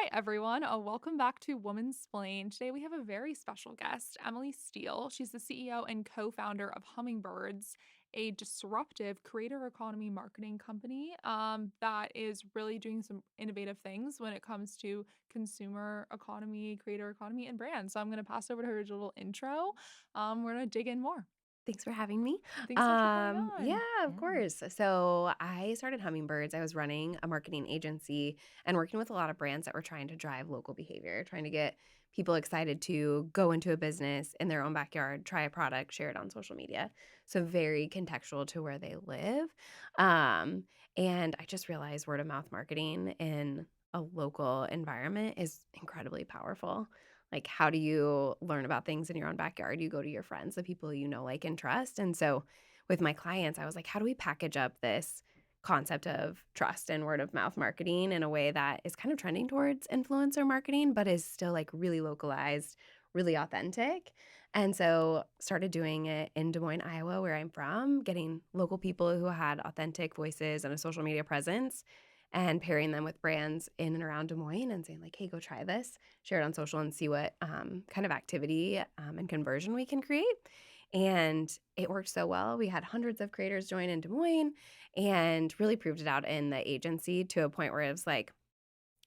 Hi, everyone. Welcome back to Womansplain. Today we have a very special guest, Emily Steele. She's the CEO and co founder of Hummingbirds, a disruptive creator economy marketing company that is really doing some innovative things when it comes to consumer economy, creator economy, and brands. So I'm going to pass over to her to a little intro. We're going to dig in more. Thanks for having me. Thanks so much for coming Yeah, on. of course. So I started Hummingbirds. I was running a marketing agency and working with a lot of brands that were trying to drive local behavior, trying to get people excited to go into a business in their own backyard, try a product, share it on social media. So very contextual to where they live. Um, and I just realized word of mouth marketing in a local environment is incredibly powerful. Like, how do you learn about things in your own backyard? You go to your friends, the people you know, like, and trust. And so with my clients, I was like, how do we package up this concept of trust and word of mouth marketing in a way that is kind of trending towards influencer marketing, but is still like really localized, really authentic? And so started doing it in Des Moines, Iowa, where I'm from, getting local people who had authentic voices and a social media presence and pairing them with brands in and around Des Moines and saying like, hey, go try this, share it on social and see what kind of activity and conversion we can create. And it worked so well. We had hundreds of creators join in Des Moines and really proved it out in the agency to a point where it was like,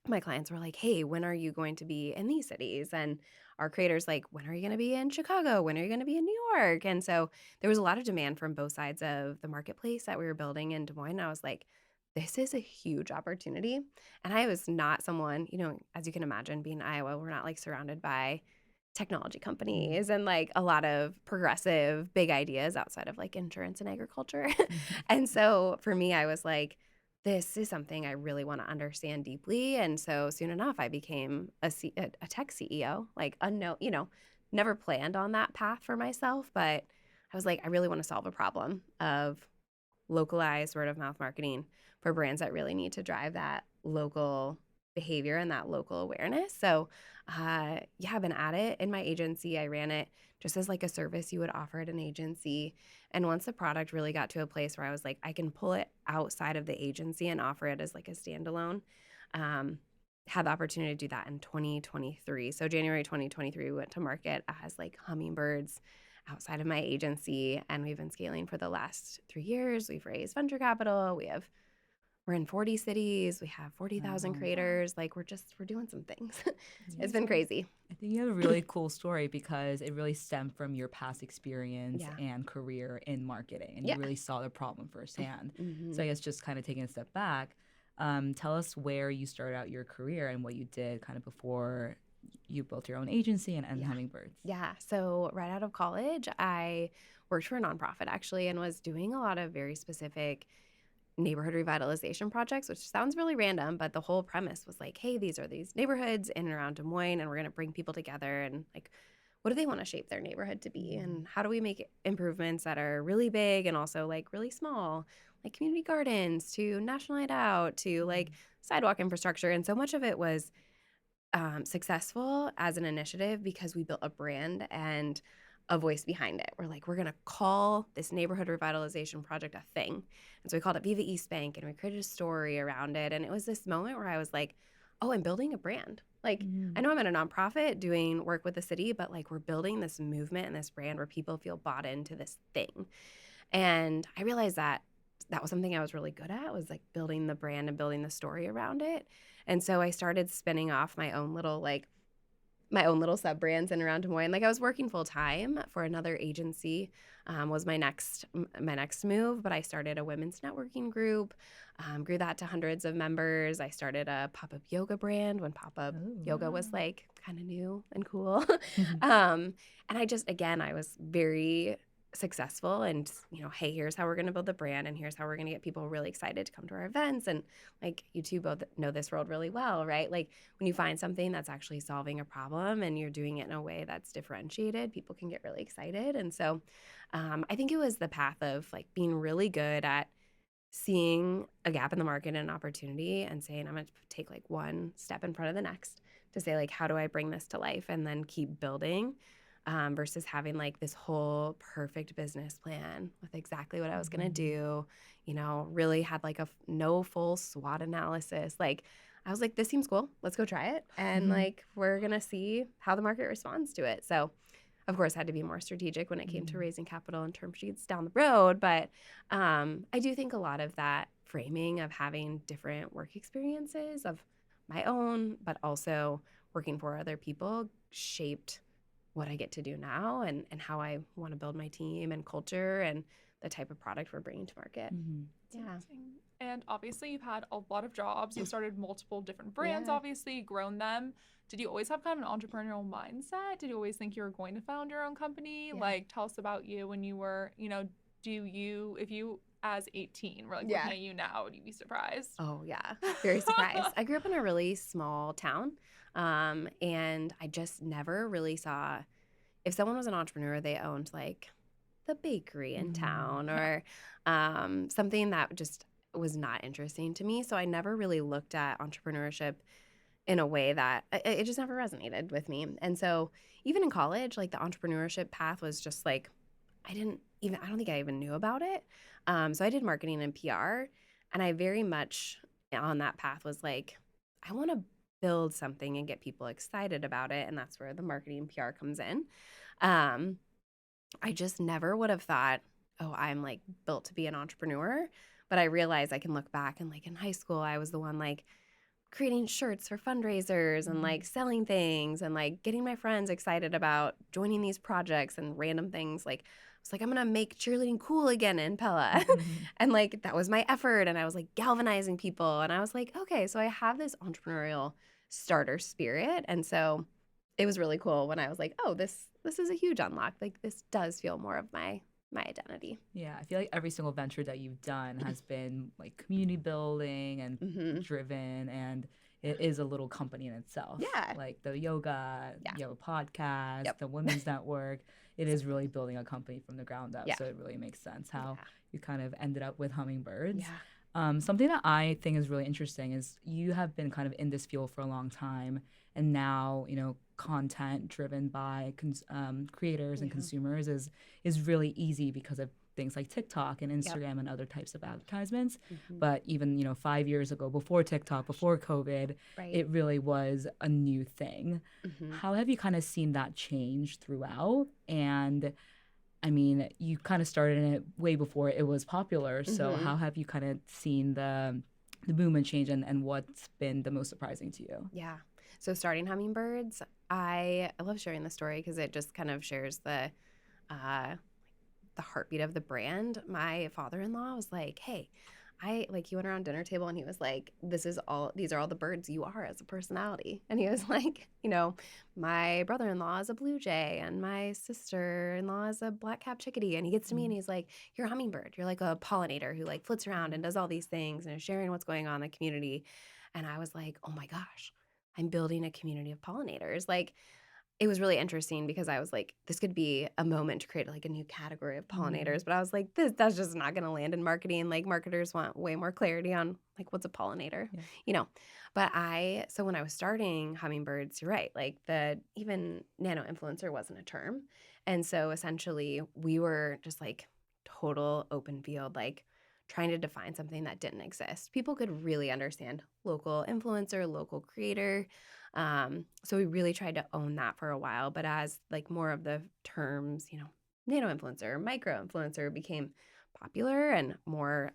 my clients were like, hey, when are you going to be in these cities? And our creators like, when are you going to be in Chicago? When are you going to be in New York? And so there was a lot of demand from both sides of the marketplace that we were building in Des Moines. And I was like, this is a huge opportunity. And I was not someone, as you can imagine, being in Iowa, we're not like surrounded by technology Mhm. companies and like a lot of progressive big ideas outside of like insurance and agriculture. Mhm. And so for me, I was like, this is something I really want to understand deeply. And so soon enough, I became a tech CEO, like unknown, never planned on that path for myself. But I was like, I really want to solve a problem of localized word of mouth marketing for brands that really need to drive that local behavior and that local awareness. So, yeah, I've been at it in my agency. I ran it just as like a service you would offer at an agency. And once the product really got to a place where I was like, I can pull it outside of the agency and offer it as like a standalone, um, had the opportunity to do that in 2023. So January 2023, we went to market as like Hummingbirds outside of my agency, and we've been scaling for the last 3 years. We've raised venture capital. We're in 40 cities. We have 40,000 Wow. creators. Like we're doing some things. Yeah. It's So been crazy. I think you have a really cool story because it really stemmed from your past experience Yeah. and career in marketing, and you Yeah. really saw the problem firsthand. hmm So I guess just kind of taking a step back, tell us where you started out your career and what you did kind of before you built your own agency and Yeah. Hummingbirds. Yeah. So right out of college, I worked for a nonprofit actually and was doing a lot of very specific neighborhood revitalization projects, which sounds really random, but the whole premise was like, hey, these are these neighborhoods in and around Des Moines, and we're going to bring people together and like, what do they want to shape their neighborhood to be? Mhm. And how do we make improvements that are really big and also like really small, like community gardens to National Night Out to like Mhm. sidewalk infrastructure? And so much of it was successful as an initiative because we built a brand and a voice behind it. We're like, we're going to call this neighborhood revitalization project a thing. And so we called it Viva East Bank and we created a story around it. And it was this moment where I was like, oh, I'm building a brand. Like, I Mhm. know I'm at a nonprofit doing work with the city, but like we're building this movement and this brand where people feel bought into this thing. And I realized that that was something I was really good at was like building the brand and building the story around it. And so I started spinning off my own little sub brands in around Des Moines. Like I was working full time for another agency, was my next move. But I started a women's networking group, grew that to hundreds of members. I started a pop up yoga brand when pop up Oh, yoga was wow. like kind of new and cool. um, and I just again I was very successful and hey, here's how we're going to build the brand and here's how we're going to get people really excited to come to our events. And like you two both know this world really well, right? Like when you find something that's actually solving a problem and you're doing it in a way that's differentiated, people can get really excited. And so I think it was the path of like being really good at seeing a gap in the market and an opportunity and saying, I'm going to take like one step in front of the next to say, like, how do I bring this to life and then keep building versus having like this whole perfect business plan with exactly what I was going to Mhm. do, really had like no full SWOT analysis. Like, I was like, this seems cool. Let's go try it. And like, we're going to see how the market responds to it. So, of course, had to be more strategic when it came to raising capital and term sheets down the road. But I do think a lot of that framing of having different work experiences of my own, but also working for other people shaped what I get to do now and how I want to build my team and culture and the type of product we're bringing to market. That's amazing. And obviously, you've had a lot of jobs. You started multiple different brands, Yeah. obviously, grown them. Did you always have kind of an entrepreneurial mindset? Did you always think you were going to found your own company? Yeah. Like, tell us about you when you were, if you as 18 were like Yeah. looking at you now, would you be surprised? Oh, yeah. Very surprised. I grew up in a really small town, and I just never really saw if someone was an entrepreneur, they owned like the bakery in town or something that just was not interesting to me. So I never really looked at entrepreneurship in a way that it just never resonated with me. And so even in college, like the entrepreneurship path was just like, I don't think I even knew about it. So I did marketing and PR, and I very much on that path was like, I want to build something and get people excited about it. And that's where the marketing and PR comes in. I just never would have thought, oh, I'm like built to be an entrepreneur. But I realized I can look back and like in high school, I was the one like creating shirts for fundraisers and like selling things and like getting my friends excited about joining these projects and random things. Like, I was like, I'm going to make cheerleading cool again in Pella. And like, that was my effort. And I was like galvanizing people. And I was like, okay, so I have this entrepreneurial starter spirit. And so it was really cool when I was like, oh, this is a huge unlock. Like, this does feel more of my identity. Yeah, I feel like every single venture that you've done has been like community building and driven, and it is a little company in itself. Yeah. Like the yoga, podcast, the women's network. It is really building a company from the ground up. Yeah. So it really makes sense how you kind of ended up with Hummingbirds. Yeah. Something that I think is really interesting is you have been kind of in this field for a long time, and now, content driven by creators and consumers is really easy because of things like TikTok and Instagram and other types of advertisements. But even 5 years ago, before TikTok, before COVID, it really was a new thing. How have you kind of seen that change throughout? And I mean, you kind of started in it way before it was popular. So how have you kind of seen the boom and change, and what's been the most surprising to you? Yeah. So starting Hummingbirds, I love sharing the story because it just kind of shares the heartbeat of the brand. My father-in-law was like, hey, he went around dinner table and he was like, these are all the birds you are as a personality. And he was like, my brother-in-law is a blue jay and my sister-in-law is a black-capped chickadee. And he gets to me and he's like, you're a hummingbird. You're like a pollinator who like flits around and does all these things and is sharing what's going on in the community. And I was like, oh my gosh, I'm building a community of pollinators. Like, it was really interesting because I was like, this could be a moment to create like a new category of pollinators. But I was like, that's just not going to land in marketing. Like, marketers want way more clarity on like what's a pollinator, But so when I was starting Hummingbirds, you're right. Like even nano influencer wasn't a term. And so essentially we were just like total open field, like trying to define something that didn't exist. People could really understand local influencer, local creator. So we really tried to own that for a while. But as like more of the terms, nano influencer, micro influencer became popular and more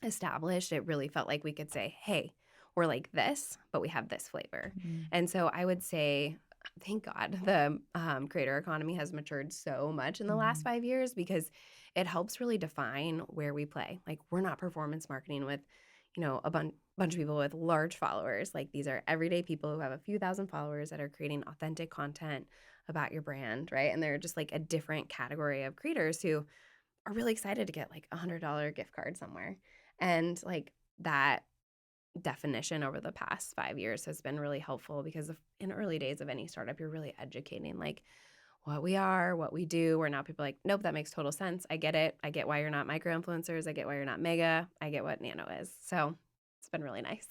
established, it really felt like we could say, hey, we're like this, but we have this flavor. And so I would say, thank God the creator economy has matured so much in the last 5 years because it helps really define where we play. Like, we're not performance marketing with, a bunch of people with large followers. Like, these are everyday people who have a few thousand followers that are creating authentic content about your brand, right? And they're just like a different category of creators who are really excited to get like $100 gift card somewhere. And like that definition over the past 5 years has been really helpful because in early days of any startup, you're really educating like what we are, what we do, where now people are like, nope, that makes total sense. I get it. I get why you're not micro influencers. I get why you're not mega. I get what nano is. So it's been really nice.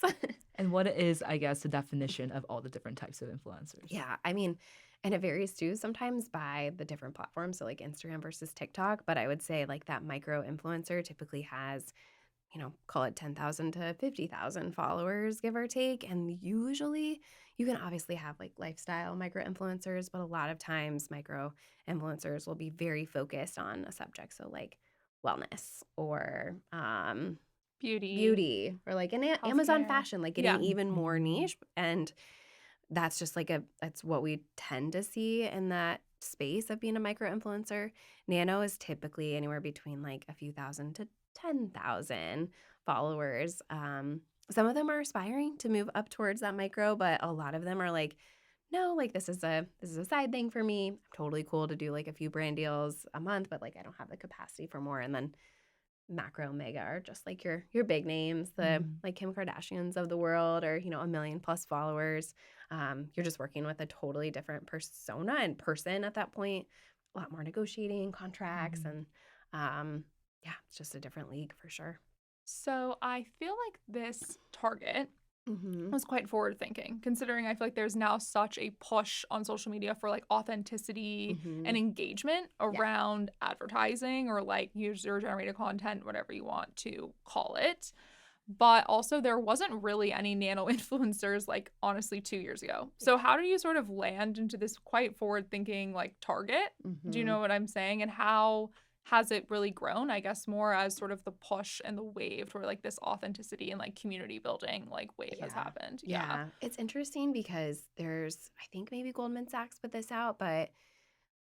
And what is, I guess, the definition of all the different types of influencers? Yeah. I mean, and it varies too sometimes by the different platforms. So like Instagram versus TikTok. But I would say like that micro influencer typically has call it 10,000 to 50,000 followers, give or take. And usually you can obviously have like lifestyle micro influencers, but a lot of times micro influencers will be very focused on a subject. So like wellness or Beauty, beauty or like an Amazon healthcare. fashion, like getting Yeah. even more Mhm. niche. And that's just like that's what we tend to see in that space of being a micro influencer. Nano is typically anywhere between like a few thousand to 10,000 followers. Some of them are aspiring to move up towards that micro, but a lot of them are like, no, like this is a side thing for me. Totally cool to do like a few brand deals a month, but like I don't have the capacity for more. And then macro mega are just like your big names, the Mhm. like Kim Kardashians of the world, or a million plus followers. You're just working with a totally different persona and person at that point. A lot more negotiating contracts, Mhm. and yeah, it's just a different league for sure. So I feel like this target Mm-hmm. was quite forward thinking, considering I feel like there's now such a push on social media for like authenticity Mm-hmm. and engagement Yeah. around advertising or like user generated content, whatever you want to call it. But also, there wasn't really any nano influencers, like honestly, 2 years ago. So, how do you sort of land into this quite forward thinking like target? Do you Mm-hmm. know what I'm saying? And how has it really grown? I guess more as sort of the push and the wave toward like this authenticity and like community building like wave has Yeah. happened. Yeah. Yeah. It's interesting because I think maybe Goldman Sachs put this out, but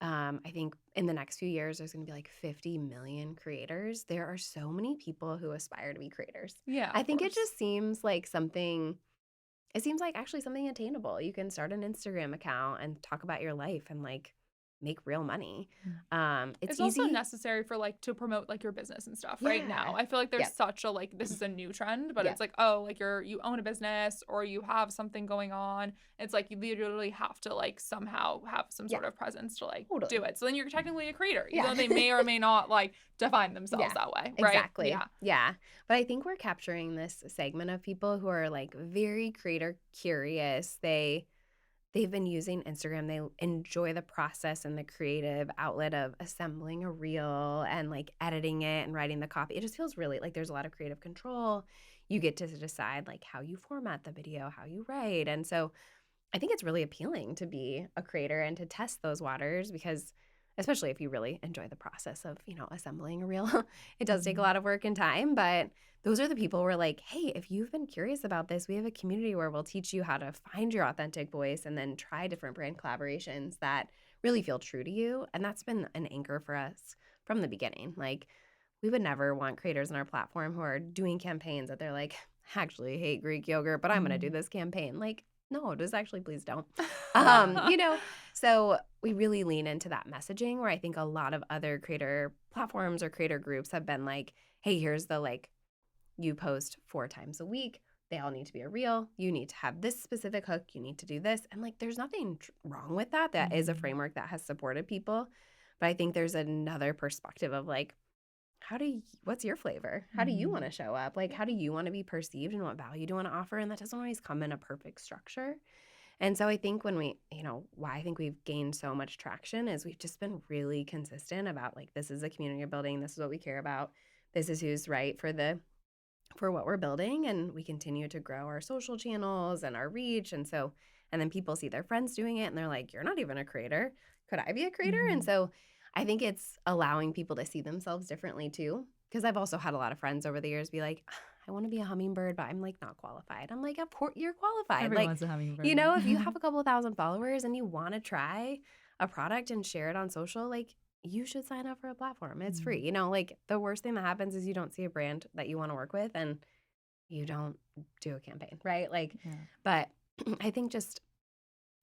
I think in the next few years, there's going to be like 50 million creators. There are so many people who aspire to be creators. Yeah, I of think it course. just seems like it seems like actually something attainable. You can start an Instagram account and talk about your life and like make real money. Mm. It's It's also easy. necessary for like to promote like your business and stuff right now. Yeah. I feel like there's Yep. such a like this is a new trend, but Yep. it's like, oh, like you own a business or you have something going on. It's like you literally have to like somehow have some Yeah. sort of presence to like do Totally. it. So then you're technically a creator, even Yeah. though they may or may not like define themselves Yeah, that way, right? exactly. Yeah. Yeah. But I think we're capturing this segment of people who are like very creator curious. They've been using Instagram. They enjoy the process and the creative outlet of assembling a reel and like editing it and writing the copy. It just feels really like there's a lot of creative control. You get to decide like how you format the video, how you write. And so I think it's really appealing to be a creator and to test those waters because especially if you really enjoy the process of, assembling a reel. It does take a Mhm. lot of work and time, but those are the people who are like, "Hey, if you've been curious about this, we have a community where we'll teach you how to find your authentic voice and then try different brand collaborations that really feel true to you." And that's been an anchor for us from the beginning. Like, we would never want creators on our platform who are doing campaigns that they're like, "I actually hate Greek yogurt, but I'm going to do Mhm. this campaign." Like, no, just actually please don't. Yeah. You know, so we really lean into that messaging where I think a lot of other creator platforms or creator groups have been like, hey, here's the like, you post 4 times a week. They all need to be a reel. You need to have this specific hook. You need to do this. And like, there's nothing wrong with that. That is a Mhm. framework that has supported people. But I think there's another perspective of like, what's your flavor? How do you want Mhm. to show up? Like, Yeah. how do you want to be perceived and what value do you want to offer? And that doesn't always come in a perfect structure. And so I think why I think we've gained so much traction is we've just been really consistent about like, this is a community you're building. This is what we care about. This is who's right for what we're building. And we continue to grow our social channels and our reach. And then people see their friends doing it and they're like, you're not even a creator. Could I be a creator? And Mhm. so I think it's allowing people to see themselves differently too. Because I've also had a lot of friends over the years be like, I want to be a hummingbird, but I'm like not qualified. I'm like, of course you're qualified. Like, Everyone's a hummingbird. if you have a couple of thousand followers and you want to try a product and share it on social, like you should sign up for a platform. It's free. Mhm. Like the worst thing that happens is you don't see a brand that you want to work with and you don't do a campaign, right? Like, Yeah. but I think just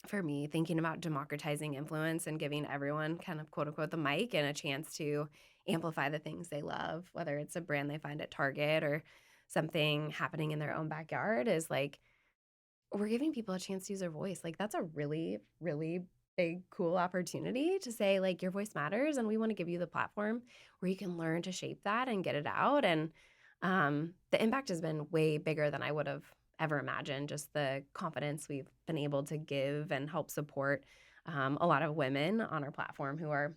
for me, thinking about democratizing influence and giving everyone kind of quote unquote the mic and a chance to amplify the things they love, whether it's a brand they find at Target or something happening in their own backyard, is like we're giving people a chance to use their voice. Like that's a really, really big, cool opportunity to say, like, your voice matters. And we want to give you the platform where you can learn to shape that and get it out. And the impact has been way bigger than I would have ever imagined. Just the confidence we've been able to give and help support a lot of women on our platform who are,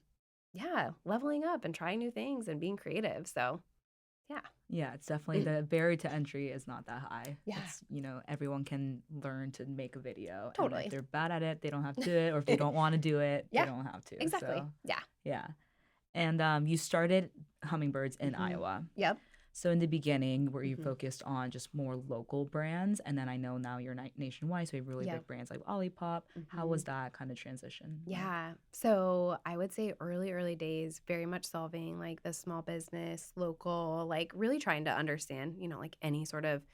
yeah, leveling up and trying new things and being creative. So, Yeah. Yeah, it's definitely the barrier to entry is not that high. Yeah. It's, everyone can learn to make a video. And if Totally. they're bad at it, they don't have to do it. Or if they don't want to do it, they Yeah. don't have to. Exactly. So, Yeah. yeah. And you started Hummingbirds in Iowa. Yep. So in the beginning, were you Mhm. focused on just more local brands? And then I know now you're nationwide, so you have really Yep. big brands like Olipop. How was that kind of transition? Yeah. So I would say early days, very much solving like the small business, local, like really trying to understand, like any sort of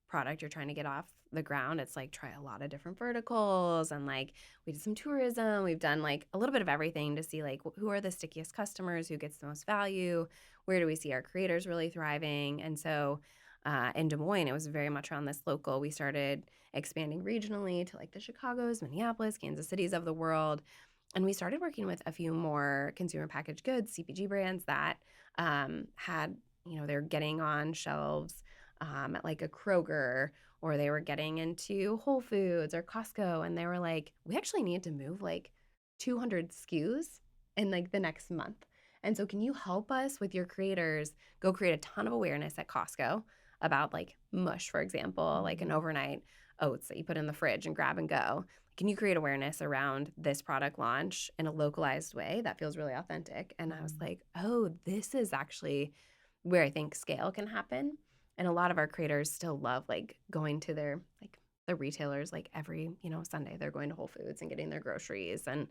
product you're trying to get off the ground. It's like try a lot of different verticals, and like we did some tourism. We've done like a little bit of everything to see like who are the stickiest customers, who gets the most value, where do we see our creators really thriving. And so in Des Moines, it was very much around this local. We started expanding regionally to like the Chicagos, Minneapolis, Kansas Cities of the world. And we started working with a few more consumer packaged goods, CPG brands that had, they're getting on shelves at like a Kroger, or they were getting into Whole Foods or Costco. And they were like, we actually need to move like 200 SKUs in like the next month. And so can you help us with your creators go create a ton of awareness at Costco about like MUSH, for example, like an overnight oats that you put in the fridge and grab and go. Can you create awareness around this product launch in a localized way that feels really authentic? And I was like, oh, this is actually where I think scale can happen. And a lot of our creators still love like going to their like the retailers like every Sunday. They're going to Whole Foods and getting their groceries, and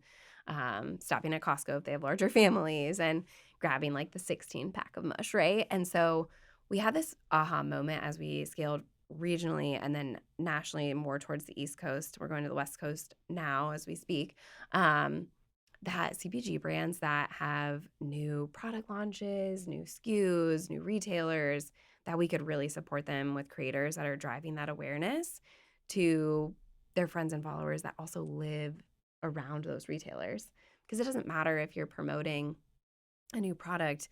stopping at Costco if they have larger families, and grabbing like the 16-pack of mush, right? And so we had this aha moment as we scaled regionally and then nationally more towards the East Coast. We're going to the West Coast now as we speak. That CPG brands that have new product launches, new SKUs, new retailers, that we could really support them with creators that are driving that awareness to their friends and followers that also live around those retailers. Because it doesn't matter if you're promoting a new product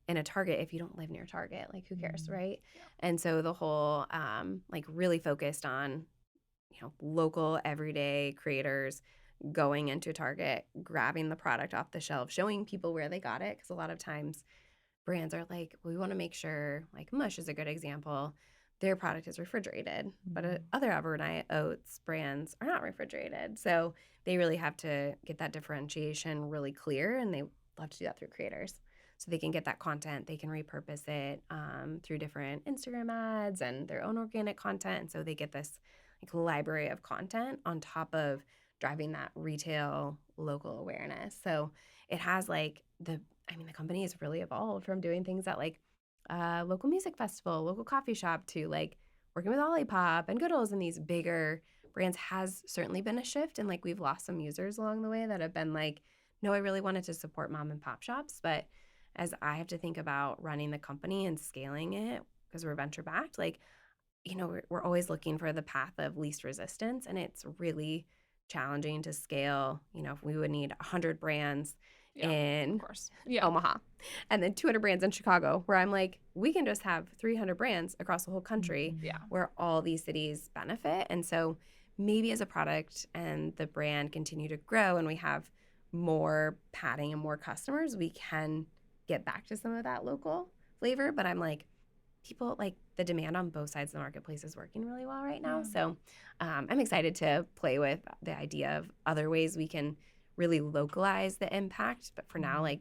in a Target if you don't live near Target. Like, who cares, right? Yeah. And so the whole like really focused on local everyday creators going into Target, grabbing the product off the shelf, showing people where they got it. Because a lot of times brands are like, we want to make sure, like MUSH is a good example, their product is refrigerated, but other overnight oats brands are not refrigerated. So they really have to get that differentiation really clear, and they love to do that through creators. So they can get that content, they can repurpose it through different Instagram ads and their own organic content. And so they get this like library of content on top of driving that retail local awareness. So it has like the company has really evolved from doing things at like local music festival, local coffee shop, to like working with Olipop and Goodles, and these bigger brands has certainly been a shift. And like we've lost some users along the way that have been like, no, I really wanted to support mom and pop shops. But as I have to think about running the company and scaling it, because we're venture backed, like, we're always looking for the path of least resistance. And it's really challenging to scale. If we would need 100 brands in Omaha and then 200 brands in Chicago, where I'm like, we can just have 300 brands across the whole country where all these cities benefit. And so maybe as a product and the brand continue to grow and we have more padding and more customers, we can get back to some of that local flavor. But I'm like, people like the demand on both sides of the marketplace is working really well right now. So I'm excited to play with the idea of other ways we can really localize the impact. But for now, like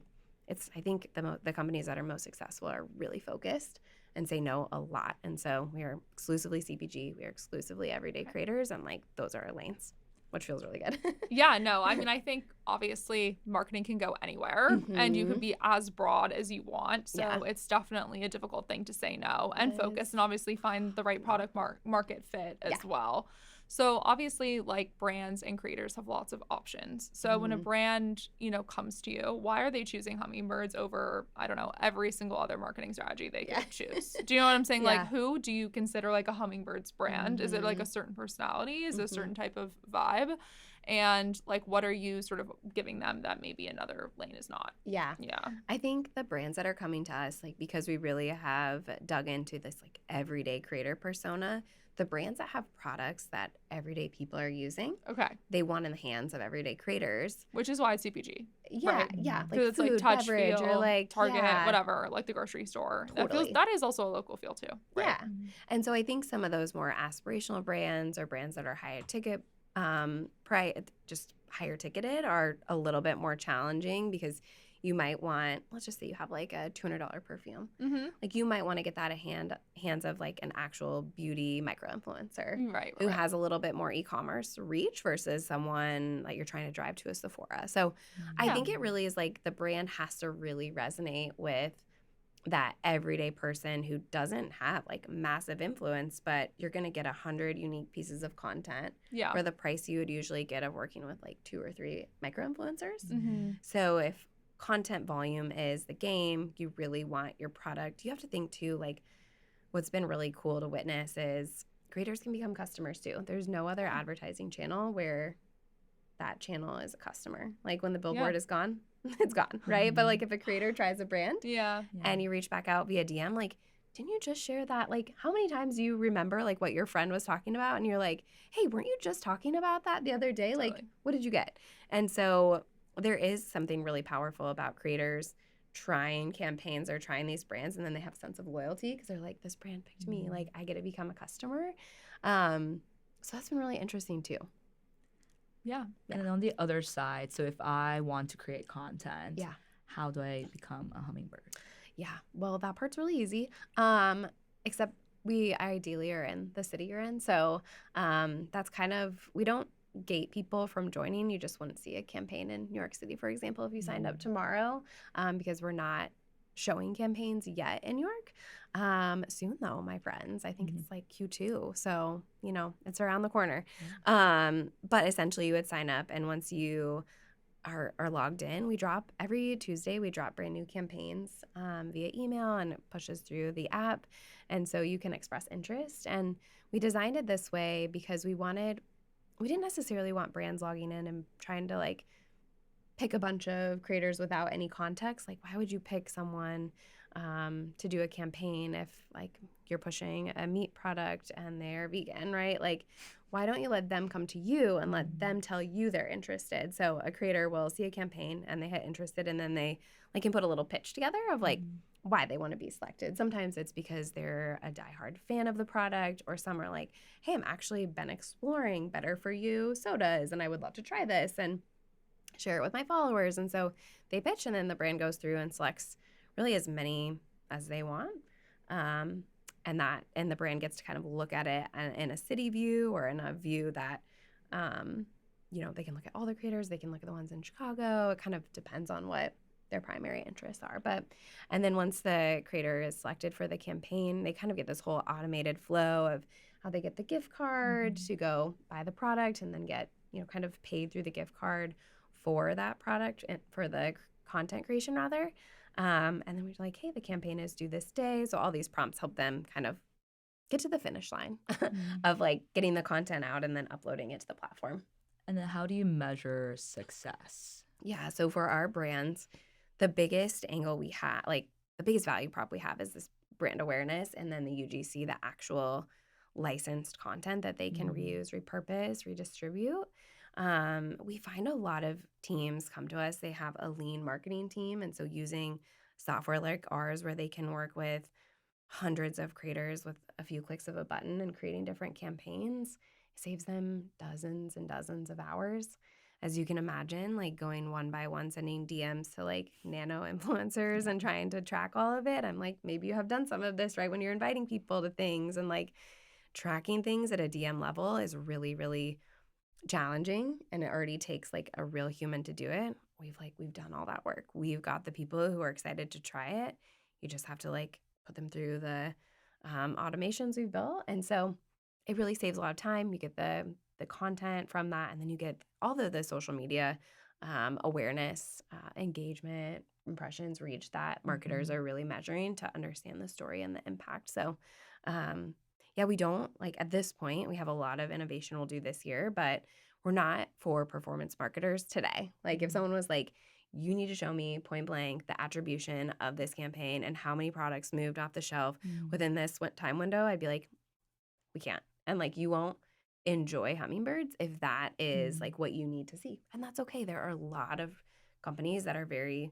I think the companies that are most successful are really focused and say no a lot. And so we are exclusively CPG, we are exclusively everyday creators, and like those are our lanes, which feels really good. Yeah, no, I think obviously marketing can go anywhere and you can be as broad as you want. So it's definitely a difficult thing to say no and focus and obviously find the right product market fit as well. So obviously like brands and creators have lots of options. So when a brand, comes to you, why are they choosing Hummingbirds over, I don't know, every single other marketing strategy they could choose? Do you know what I'm saying? Like, who do you consider like a Hummingbirds brand? Is it like a certain personality? Is it a certain type of vibe? And like, what are you sort of giving them that maybe another lane is not? Yeah. I think the brands that are coming to us, like, because we really have dug into this like everyday creator persona, the brands that have products that everyday people are using, Okay. they want in the hands of everyday creators. Which is why it's CPG. Yeah, Right. yeah, Mhm. like Because it's like food, touch, beverage, or feel, like Target, yeah, whatever, like the grocery store. totally. That is also a local feel too, right? Yeah. And so I think some of those more aspirational brands or brands that are higher ticket, just higher ticketed are a little bit more challenging because you might want, let's just say you have like a $200 perfume. Mm-hmm. Like you might want to get that hands of like an actual beauty micro influencer Right. who has a little bit more e-commerce reach versus someone that you're trying to drive to a Sephora. So I think it really is like the brand has to really resonate with that everyday person who doesn't have like massive influence, but you're going to get 100 unique pieces of content Yeah. for the price you would usually get of working with like 2 or 3 micro influencers. Mm-hmm. So if content volume is the game, you really want your product. You have to think too, like what's been really cool to witness is creators can become customers too. There's no other advertising channel where that channel is a customer. Like when the billboard is gone, it's gone, right? But like if a creator tries a brand and you reach back out via DM, like, didn't you just share that? Like, how many times do you remember like what your friend was talking about? And you're like, hey, weren't you just talking about that the other day? Totally. Like, what did you get? And so there is something really powerful about creators trying campaigns or trying these brands, and then they have a sense of loyalty because they're like, this brand picked me. Like, I get to become a customer. So that's been really interesting too. Yeah. And then on the other side, so if I want to create content, Yeah. how do I become a hummingbird? Yeah, well, that part's really easy. Except we ideally are in the city you're in. So that's kind of, we don't gate people from joining. You just wouldn't see a campaign in New York City, for example, if you signed up tomorrow, because we're not showing campaigns yet in New York. Soon though, my friends, I think it's like Q2. So, you know, it's around the corner. But essentially you would sign up, and once you are logged in, every Tuesday we drop brand new campaigns via email, and it pushes through the app. And so you can express interest. And we designed it this way because we didn't necessarily want brands logging in and trying to like pick a bunch of creators without any context. Like, why would you pick someone to do a campaign if like you're pushing a meat product and they're vegan, right? Like, why don't you let them come to you and let them tell you they're interested? So a creator will see a campaign and they hit interested, and then they like can put a little pitch together of like why they want to be selected. Sometimes it's because they're a diehard fan of the product, or some are like, hey, I'm actually been exploring better for you sodas and I would love to try this and share it with my followers. And so they pitch, and then the brand goes through and selects really as many as they want. And the brand gets to kind of look at it in a city view or in a view that, they can look at all the creators. They can look at the ones in Chicago. It kind of depends on what their primary interests are. And then once the creator is selected for the campaign, they kind of get this whole automated flow of how they get the gift card to go buy the product, and then get, kind of paid through the gift card for that product and for the content creation rather. And then we're like, hey, the campaign is due this day. So all these prompts help them kind of get to the finish line of like getting the content out and then uploading it to the platform. And then how do you measure success? Yeah. So for our brands, the biggest angle we have, like the biggest value prop we have, is this brand awareness, and then the UGC, the actual licensed content that they can reuse, repurpose, redistribute. We find a lot of teams come to us, they have a lean marketing team. And so using software like ours, where they can work with hundreds of creators with a few clicks of a button and creating different campaigns, saves them dozens and dozens of hours. As you can imagine, like going one by one, sending DMs to like nano influencers and trying to track all of it. I'm like, maybe you have done some of this, right? When you're inviting people to things, and like tracking things at a DM level is really, really challenging, and it already takes like a real human to do it. We've done all that work. We've got the people who are excited to try it. You just have to like put them through the automations we've built. And so it really saves a lot of time. You get the content from that, and then you get all the social media awareness, engagement, impressions, reach that marketers are really measuring to understand the story and the impact. So we don't, like, at this point, we have a lot of innovation we'll do this year, but we're not for performance marketers today. Like, if someone was like, you need to show me point blank the attribution of this campaign and how many products moved off the shelf within this time window, I'd be like, we can't. And like you won't enjoy hummingbirds if that is Mm. like what you need to see. And that's okay. There are a lot of companies that are very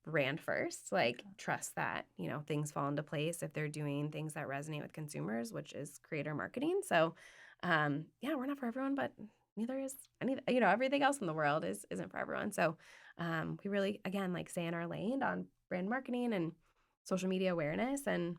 brand first, like trust that, things fall into place if they're doing things that resonate with consumers, which is creator marketing. So, yeah, we're not for everyone, but neither is everything else in the world isn't for everyone. So, we really, again, like stay in our lane on brand marketing and social media awareness, and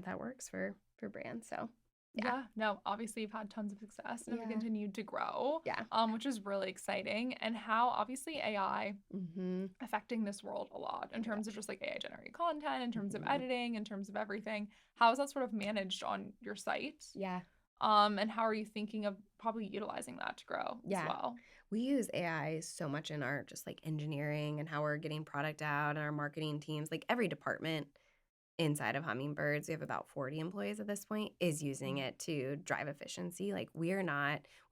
that works for brands. So, yeah, Yeah, no, obviously you've had tons of success and have yeah, continued to grow, yeah. which is really exciting. And how obviously AI Mm-hmm. affecting this world a lot in Oh my terms of gosh. just like AI generated content, in terms of Mm-hmm. editing, in terms of everything. How is that sort of managed on your site? Yeah, And how are you thinking of probably utilizing that to grow as yeah. well? We use AI so much in our just like engineering and how we're getting product out and our marketing teams. Like every department inside of Hummingbirds, we have about 40 employees at this point, is using it to drive efficiency. Like we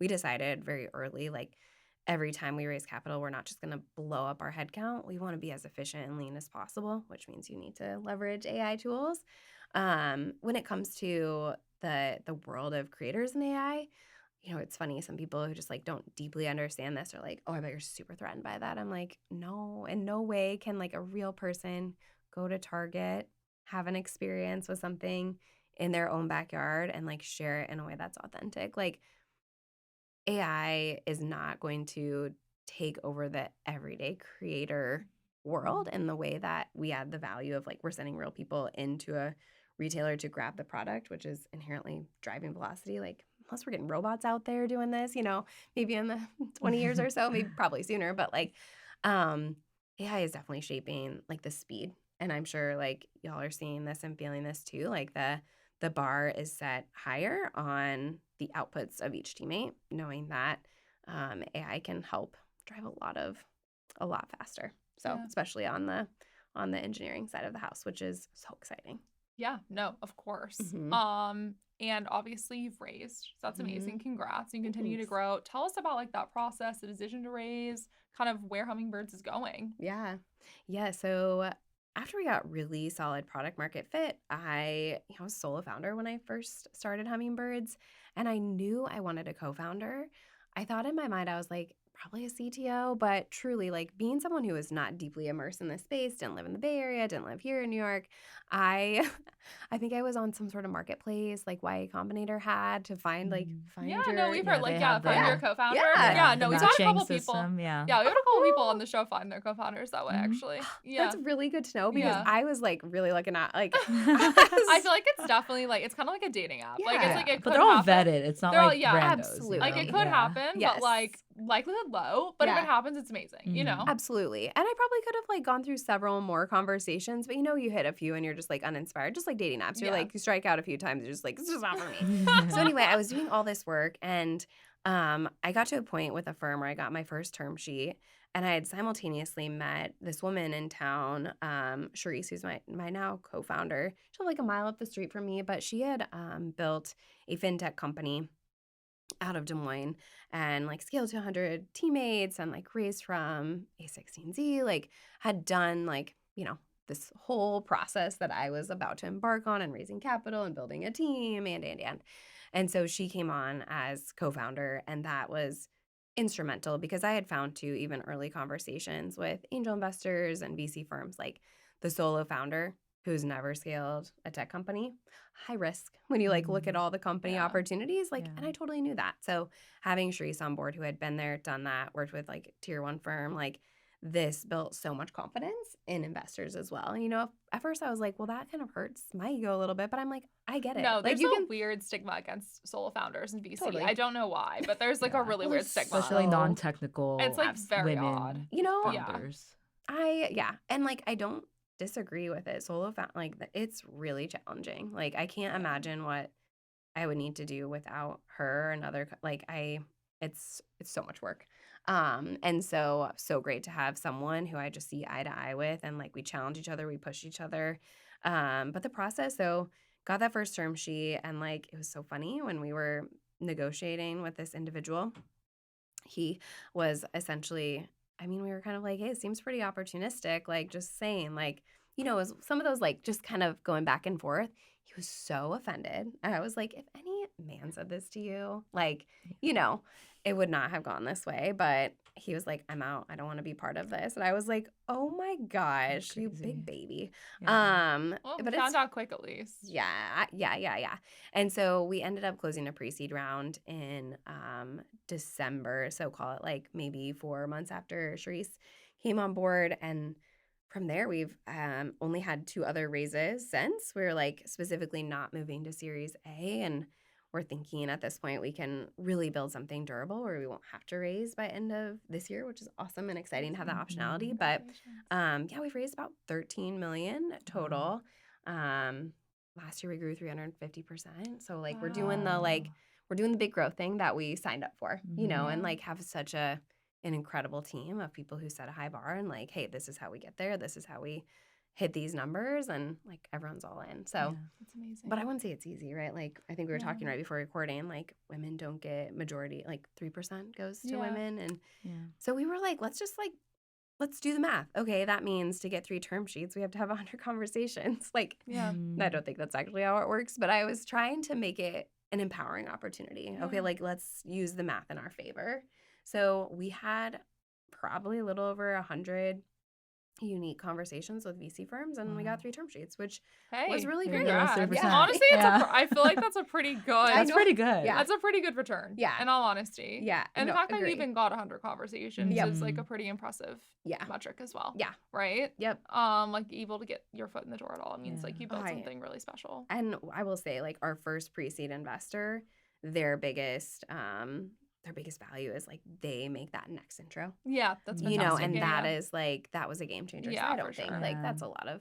decided very early, like every time we raise capital, we're not just going to blow up our headcount. We want to be as efficient and lean as possible, which means you need to leverage AI tools. When it comes to the world of creators and AI, it's funny. Some people who just like don't deeply understand this are like, oh, I bet you're super threatened by that. I'm like, no, in no way can like a real person go to Target, have an experience with something in their own backyard and like share it in a way that's authentic. Like AI is not going to take over the everyday creator world in the way that we add the value of like we're sending real people into a retailer to grab the product, which is inherently driving velocity. Like unless we're getting robots out there doing this, maybe in the 20 years or so, maybe probably sooner, but like AI is definitely shaping like the speed. And I'm sure like y'all are seeing this and feeling this too. Like the bar is set higher on the outputs of each teammate, knowing that AI can help drive a lot faster. So Yeah. especially on the engineering side of the house, which is so exciting. Yeah, no, of course. Mm-hmm. And obviously you've raised, so that's amazing. Mm-hmm. Congrats. You continue to Thanks. grow. Tell us about like that process, the decision to raise, kind of where Hummingbirds is going. Yeah. Yeah. So after we got really solid product market fit, I was a solo founder when I first started Hummingbirds, and I knew I wanted a co-founder. I thought in my mind, I was like, probably a CTO, but truly like being someone who was not deeply immersed in this space, didn't live in the Bay Area, didn't live here in New York. I I think I was on some sort of marketplace like Y Combinator had to find Yeah, no, your we've Yeah, heard they like, have find your the co-founder. yeah. Yeah, the no, we've had a matching couple people. system. Yeah. Yeah, we had a couple people on Oh, the show find their co-founders that way, Mhm. actually. that's Yeah. really good to know because Yeah. I was like really looking at like I feel like it's definitely like it's kind of like a dating app. Like it's yeah. like Yeah, it but could they're all happen. vetted. It's not They're all like yeah. randos, you Like know? it Absolutely. could Yeah. happen, Yes. but like likelihood low. But if Yeah. it happens, it's amazing. You Mhm. know? Absolutely. And I probably could have like gone through several more conversations, but you hit a few and you're just like uninspired, just like dating apps. You're Yeah. like you strike out a few times, you're just like, it's just not for me. So anyway, I was doing all this work and I got to a point with a firm where I got my first term sheet and I had simultaneously met this woman in town, Charise, who's my now co-founder. She lived like a mile up the street from me, but she had built a fintech company out of Des Moines and like scaled to 100 teammates and like raised from A16Z, like had done like, this whole process that I was about to embark on and raising capital and building a team and so she came on as co-founder and that was instrumental because I had found too, even early conversations with angel investors and VC firms, like the solo founder who's never scaled a tech company, high risk when you like look at all the company Yeah. opportunities, like, Yeah. and I totally knew that. So having Charise on board who had been there, done that, worked with like tier one firm, like this built so much confidence in investors as well. At first I was like, well, that kind of hurts my ego a little bit, but I'm like, I get it. No, Like there's you a can weird stigma against solo founders and VC. Totally. I don't know why, but there's like a Yeah. really Well, weird there's stigma. Especially like So- non-technical It's like very women odd. Yeah. founders. And like I don't disagree with it. Like it's really challenging. Like I can't imagine what I would need to do without her and other it's so much work. And so great to have someone who I just see eye to eye with and like we challenge each other, we push each other. But the process, so got that first term sheet and like it was so funny when we were negotiating with this individual. He was essentially, we were kind of like, hey, it seems pretty opportunistic, like just saying like, it was some of those like just kind of going back and forth. He was so offended. And I was like, if any man said this to you? Like, you know, it would not have gone this way. But he was like, I'm out. I don't want to be part of this. And I was like, oh my gosh, you Crazy. big baby. Yeah. Well, we But found it's out quick at least. yeah. And so we ended up closing a pre-seed round in December. So call it like maybe 4 months after Charise came on board. And from there, we've only had 2 other raises since. We're like specifically not moving to Series A. And we're thinking at this point we can really build something durable where we won't have to raise by end of this year, which is awesome and exciting to have that optionality. But yeah, we've raised about $13 million total. Last year we grew 350%. So like we're doing the big growth thing that we signed up for, you know, and like have such an incredible team of people who set a high bar and like, hey, this is how we get there. This is how we hit these numbers, and like everyone's all in. So That's amazing. but I wouldn't say it's easy, right? Like I think we were talking right before recording, like women don't get majority, like 3% goes to women. And so we were like, let's do the math. Okay, that means to get 3 term sheets, we have to have 100 conversations. Like, I don't think that's actually how it works, but I was trying to make it an empowering opportunity. Okay, like let's use the math in our favor. So we had probably a little over 100 unique conversations with VC firms, and we got 3 term sheets, which was really great. Honestly, I feel like that's a pretty good. That's pretty good. Yeah. That's a pretty good return. Yeah. In all honesty. Yeah. And the fact that you even got 100 conversations is like a pretty impressive metric as well. Yeah. Right? Yep. Like able to get your foot in the door at all. It means like you built something really special. And I will say, like our first pre-seed investor, their biggest value is like they make that next intro. Yeah, that's fantastic. You know, and that is like that was a game changer. Yeah, so I don't for think sure. like that's a lot of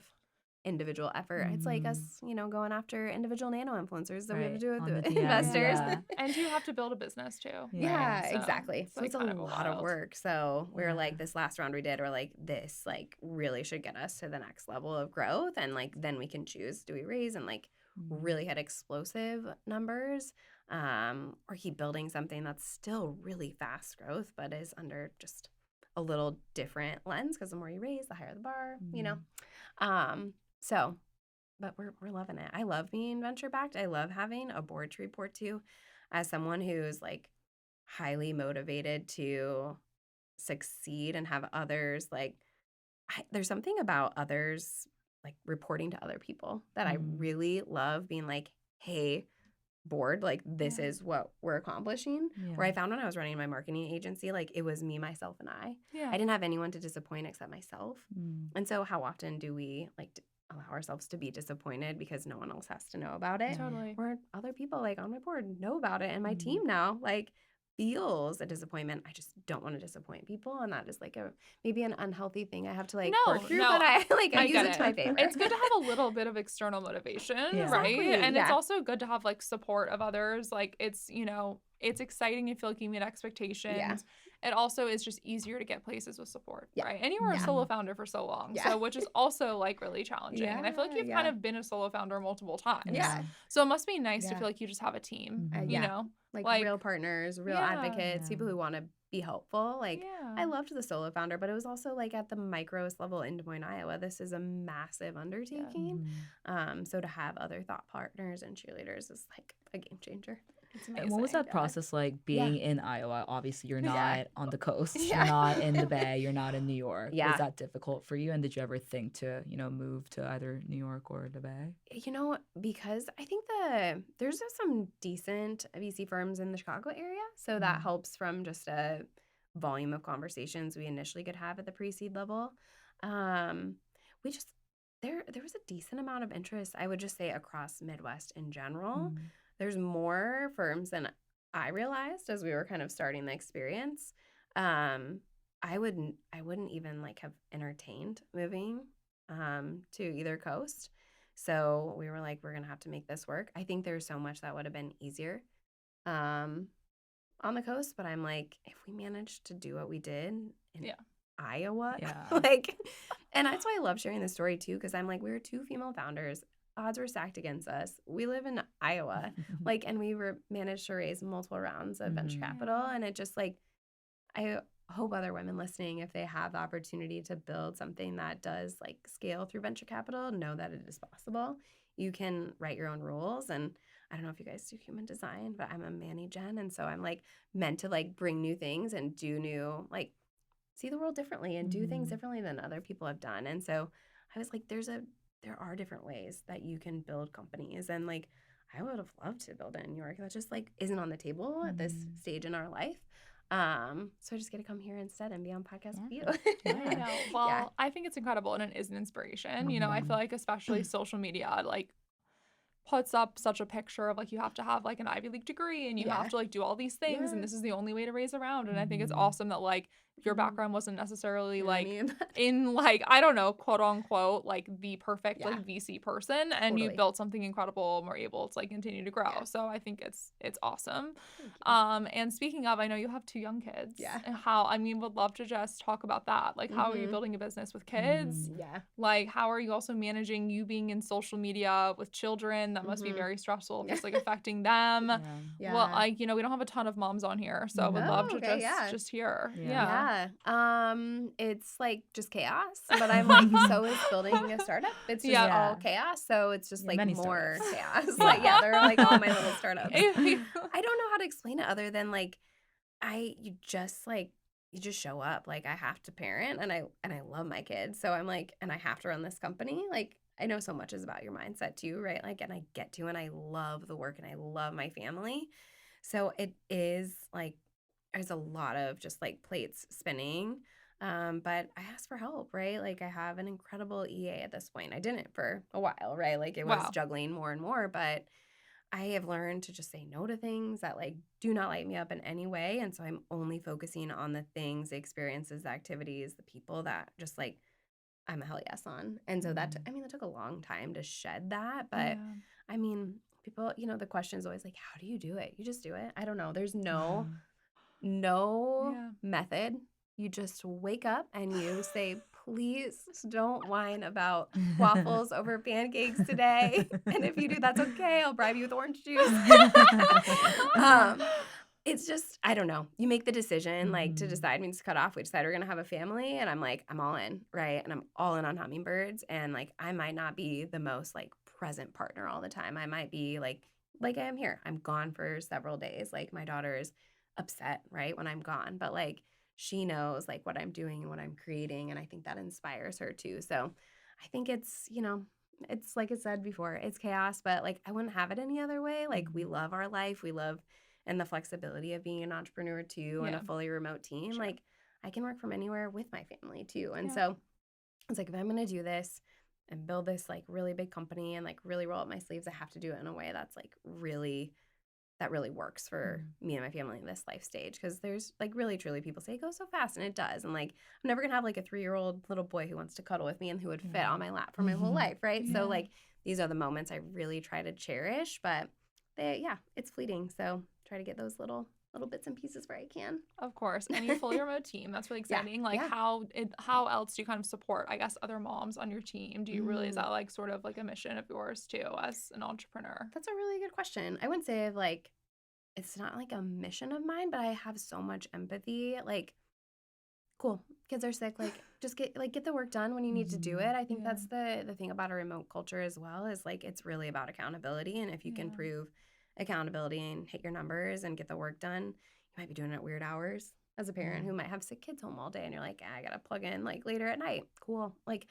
individual effort. It's like us, you know, going after individual nano influencers that we have to do with the investors. And you have to build a business too. Yeah, right? exactly. So like it's a lot of work. So we were like, this last round we did, we're like, this like really should get us to the next level of growth. And like then we can choose, do we raise and like really hit explosive numbers, or keep building something that's still really fast growth, but is under just a little different lens, because the more you raise, the higher the bar, you know? So, but we're loving it. I love being venture backed. I love having a board to report to as someone who's like highly motivated to succeed and have others like, there's something about others like reporting to other people that I really love, being like, hey, board, like this is what we're accomplishing. Where I found when I was running my marketing agency, like it was me, myself, and I didn't have anyone to disappoint except myself. And so how often do we like allow ourselves to be disappointed because no one else has to know about it? Totally. Or other people like on my board know about it, and my team now like feels a disappointment. I just don't want to disappoint people, and that is like maybe an unhealthy thing I have to like work through, but I use it to my favor. It's good to have a little bit of external motivation, right? And it's also good to have like support of others. Like it's, you know, it's exciting. You feel like you meet expectations. It also is just easier to get places with support, right? And you were a solo founder for so long, so which is also like really challenging. And I feel like you've kind of been a solo founder multiple times. So it must be nice to feel like you just have a team, you know? Like real partners, real advocates, people who want to be helpful. Like I loved the solo founder, but it was also like at the microest level in Des Moines, Iowa. This is a massive undertaking. So to have other thought partners and cheerleaders is like a game changer. It's amazing. And what was that process like being in Iowa? Obviously, you're not on the coast. You're not in the Bay. You're not in New York. Was that difficult for you? And did you ever think to, you know, move to either New York or the Bay? You know, because I think there's some decent VC firms in the Chicago area. So that helps from just a volume of conversations we initially could have at the pre-seed level. We just, there was a decent amount of interest, I would just say, across Midwest in general. There's more firms than I realized as we were kind of starting the experience. I wouldn't even like have entertained moving to either coast. So we were like, we're gonna have to make this work. I think there's so much that would have been easier on the coast, but I'm like, if we managed to do what we did in Iowa, like, and that's why I love sharing this story too, because I'm like, we were 2 female founders. Odds were stacked against us. We live in Iowa, like, and we managed to raise multiple rounds of venture capital. And it just like, I hope other women listening, if they have the opportunity to build something that does like scale through venture capital, know that it is possible. You can write your own rules. And I don't know if you guys do human design, but I'm a Manny Gen. And so I'm like meant to like bring new things and do new, like see the world differently and do things differently than other people have done. And so I was like, there are different ways that you can build companies. And like, I would have loved to build it in New York. That just like isn't on the table at this stage in our life. So I just get to come here instead and be on podcast with you. I know. Well, I think it's incredible and it is an inspiration. You know, I feel like especially social media, like puts up such a picture of like you have to have like an Ivy League degree and you have to like do all these things and this is the only way to raise around. And I think it's awesome that like your background wasn't necessarily like in like, I don't know, quote unquote, like the perfect like VC person and you built something incredible and were able to like continue to grow. So I think it's awesome. And speaking of, I know you have 2 young kids. And how, I mean, would love to just talk about that. Like how are you building a business with kids? Like how are you also managing you being in social media with children? That must be very stressful, just like affecting them. Well, like, you know, we don't have a ton of moms on here, so I would love to just hear. It's like just chaos, but I'm like, so is building a startup. It's just all chaos. So it's just like more chaos. Like, they're like all my little startups. I don't know how to explain it other than like, you just show up. Like I have to parent and I love my kids. So I'm like, and I have to run this company. Like I know so much is about your mindset too, right? Like, and I get to, and I love the work and I love my family. So it is like, there's a lot of just like plates spinning. But I asked for help, right? Like I have an incredible EA at this point. I didn't for a while, right? Like it was juggling more and more, but I have learned to just say no to things that like do not light me up in any way. And so I'm only focusing on the things, the experiences, the activities, the people that just like I'm a hell yes on. And so that, I mean, it took a long time to shed that. But I mean, people, you know, the question is always like, how do you do it? You just do it. I don't know. There's no method. You just wake up and you say, please don't whine about waffles over pancakes today. And if you do, that's okay. I'll bribe you with orange juice. It's just, I don't know. You make the decision like to decide, we just cut off. We decide we're going to have a family and I'm like, I'm all in, right? And I'm all in on Hummingbirds. And like, I might not be the most like present partner all the time. I might be like I am here. I'm gone for several days. Like my daughter is upset, right, when I'm gone. But like, she knows like what I'm doing and what I'm creating. And I think that inspires her too. So I think it's, you know, it's like I said before, it's chaos, but like I wouldn't have it any other way. Like we love our life. We love and the flexibility of being an entrepreneur too and a fully remote team. Like I can work from anywhere with my family too. And so it's like, if I'm going to do this and build this like really big company and like really roll up my sleeves, I have to do it in a way that's like really works for me and my family in this life stage. Because there's like really truly people say it goes so fast, and it does. And like I'm never gonna have like a 3-year-old little boy who wants to cuddle with me and who would fit on my lap for my whole life, right? So like these are the moments I really try to cherish, but it's fleeting. So try to get those little bits and pieces where I can. Of course. And you fully remote team. That's really exciting. Like how else do you kind of support, I guess, other moms on your team? Do you really, is that like sort of like a mission of yours too as an entrepreneur? That's a really good question. I wouldn't say like, it's not like a mission of mine, but I have so much empathy. Like, cool, kids are sick. Like, just get the work done when you need to do it. I think that's the thing about a remote culture as well, is like it's really about accountability. And if you can prove accountability and hit your numbers and get the work done, you might be doing it at weird hours as a parent who might have sick kids home all day and you're like, I gotta plug in like later at night. Cool. Like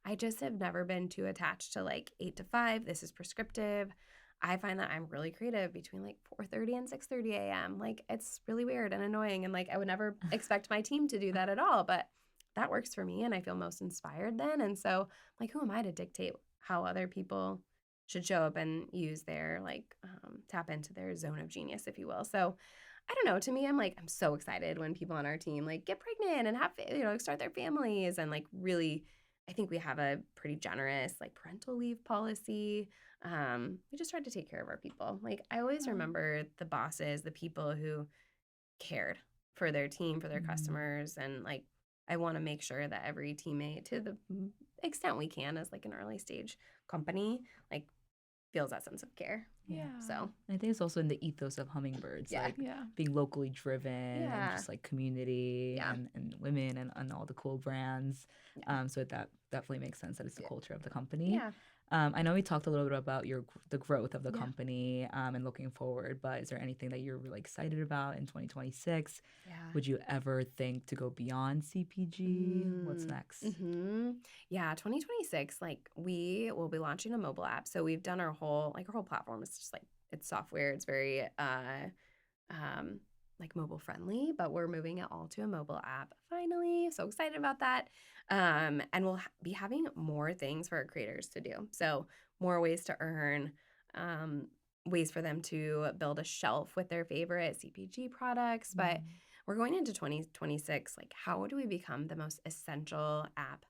I just have never been too attached to like 8 to 5. This is prescriptive. I find that I'm really creative between like 4:30 and 6:30 a.m. Like it's really weird and annoying, and like I would never expect my team to do that at all, but that works for me and I feel most inspired then. And so like, who am I to dictate how other people should show up and use their like tap into their zone of genius, if you will. So I don't know, to me, I'm so excited when people on our team like get pregnant and have, start their families, and like really, I think we have a pretty generous like parental leave policy. We just tried to take care of our people. Like I always remember the bosses, the people who cared for their team, for their customers. And like, I want to make sure that every teammate, to the extent we can as like an early stage company, like feels that sense of care. So I think it's also in the ethos of Hummingbirds, being locally driven and just like community and women and all the cool brands. So that definitely makes sense that it's the culture of the company. I know we talked a little bit about the growth of the Yeah. company and looking forward, but is there anything that you're really excited about in 2026? Yeah. Would you ever think to go beyond CPG? What's next? Mm-hmm. Yeah, 2026, like we will be launching a mobile app. So we've done our whole platform is just like it's software. It's very like mobile friendly, but we're moving it all to a mobile app finally. So excited about that. And we'll be having more things for our creators to do. So more ways to earn, ways for them to build a shelf with their favorite CPG products. But we're going into 2026, like how do we become the most essential app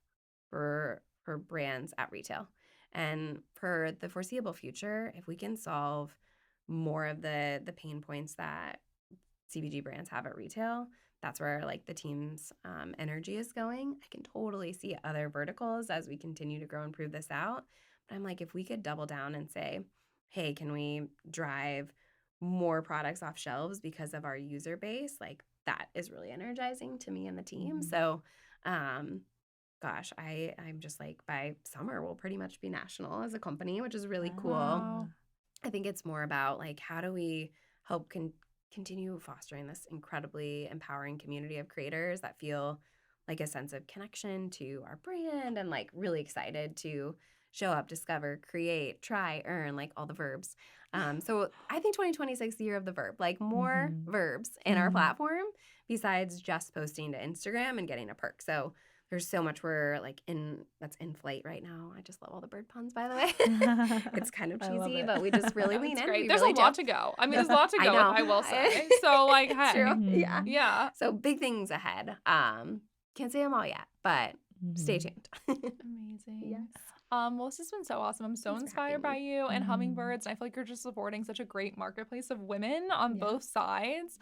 for brands at retail? And for the foreseeable future, if we can solve more of the pain points that CPG brands have at retail, that's where like the team's energy is going. I can totally see other verticals as we continue to grow and prove this out. But I'm like, if we could double down and say, hey, can we drive more products off shelves because of our user base? Like that is really energizing to me and the team. So, gosh, I'm just like by summer we'll pretty much be national as a company, which is really cool. Wow. I think it's more about like how do we help continue fostering this incredibly empowering community of creators that feel like a sense of connection to our brand and like really excited to show up, discover, create, try, earn, like all the verbs. So I think 2026 is the year of the verb, like more verbs in our platform besides just posting to Instagram and getting a perk. So there's so much we're like that's in flight right now. I just love all the bird puns, by the way. It's kind of I love cheesy, it. but we just really lean It's in. great. We There's really a lot do. to go. I mean, there's a lot to I go know. with, I will say. So, like, It's hey. true. Yeah. Yeah. So big things ahead. Can't say them all yet, but stay tuned. Amazing. Yes. Well, this has been so awesome. I'm so Thanks for inspired by having you and Hummingbirds. And I feel like you're just supporting such a great marketplace of women on Yeah. both sides.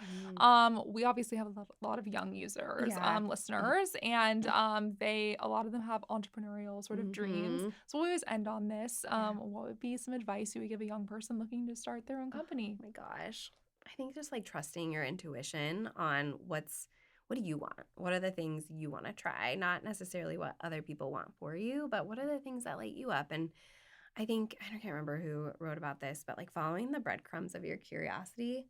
We obviously have a lot of young users, Yeah. listeners, and a lot of them have entrepreneurial sort of dreams. So we always end on this. What would be some advice you would give a young person looking to start their own company? Oh my gosh. I think just like trusting your intuition on what do you want? What are the things you want to try? Not necessarily what other people want for you, but what are the things that light you up? And I think, I can't remember who wrote about this, but like following the breadcrumbs of your curiosity,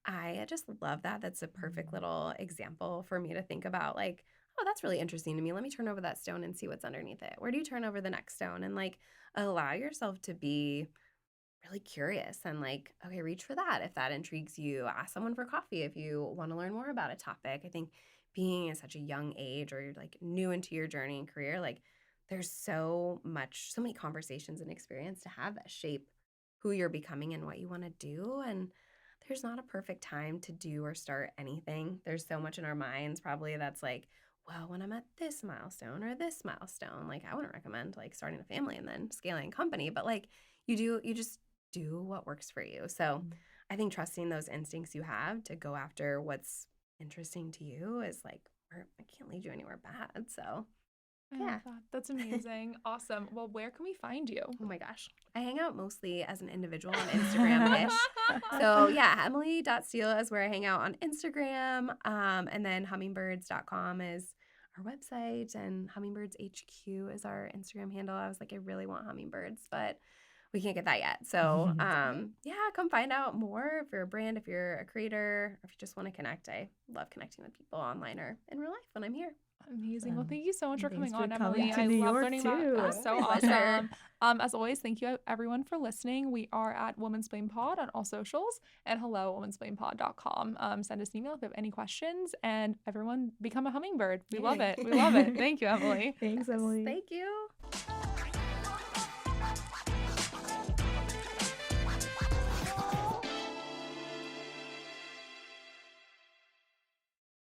I just love that. That's a perfect little example for me to think about like, oh, that's really interesting to me. Let me turn over that stone and see what's underneath it. Where do you turn over the next stone? And like allow yourself to be really curious and like, okay, reach for that. If that intrigues you, ask someone for coffee if you want to learn more about a topic. I think being at such a young age or you're like new into your journey and career, like there's so many conversations and experience to have that shape who you're becoming and what you want to do. And there's not a perfect time to do or start anything. There's so much in our minds probably that's like, well, when I'm at this milestone or this milestone, like I wouldn't recommend like starting a family and then scaling a company, but like you just do what works for you. So I think trusting those instincts you have to go after what's interesting to you is like, I can't lead you anywhere bad. So I yeah. love that. That's amazing. Awesome. Well, where can we find you? Oh my gosh. I hang out mostly as an individual on Instagram-ish. So yeah, Emily.Steele is where I hang out on Instagram. And then hummingbirds.com is our website and Hummingbirds HQ is our Instagram handle. I was like, I really want hummingbirds, but we can't get that yet. So yeah, come find out more if you're a brand, if you're a creator, if you just want to connect. I love connecting with people online or in real life when I'm here. Amazing. Well, thank you so much for coming Thanks for on, coming Emily. to I New love York, learning too. about that. So My awesome. pleasure. As always, thank you everyone for listening. We are at Womansplain Pod on all socials and hello womansplainpod.com. Send us an email if you have any questions, and everyone become a hummingbird. We love it. We love it. Thank you, Emily. Thanks, Emily. Thank you.